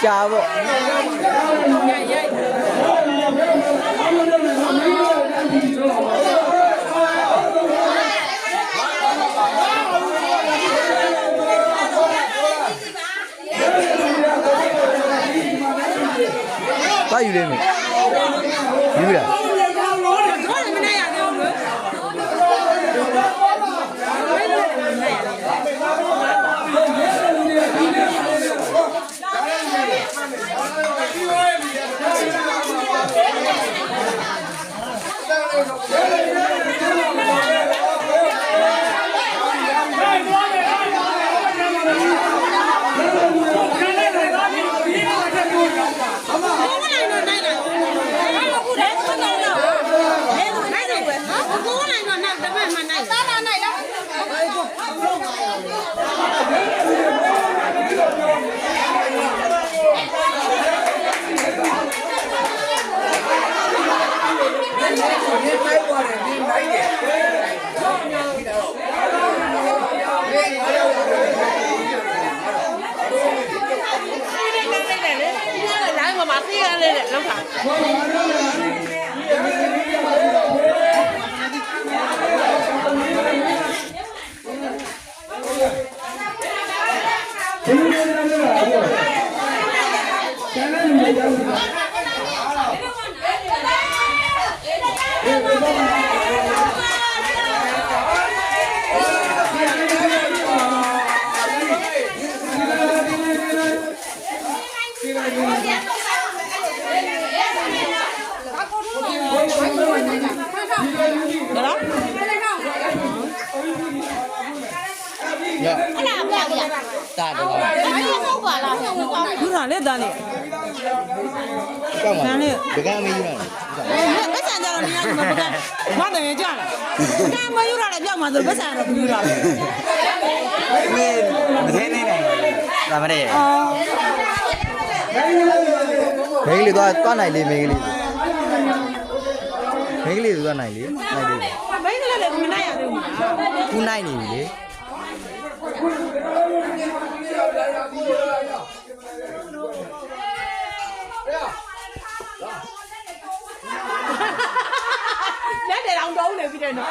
ကြာပေါ့ဘာယူလဲမယူရတာတော့ဟုတ်ပါလားယူတာလေတာလေကောင်းပါလေဘကမယူတာလေဘက်ဆန်ကြတော့နေရာမှာဘကမတယ်ကြလားမယူတာလည်းပြောက်မှာဆိုဘက်ဆန်တော့ယူတာလေမသေးနေတယ်ဒါမတဲ့မင်းကလေးသွားနိုင်လေမင်းကလေးသွားနိုင်လေနိုင်လေမင်းကလေးလည်းမနိုင်ရသေးဘူးလားသူနိုင်နေပြီလေလက်တယ်အောင်တုံးနေပြီတဲ့နော်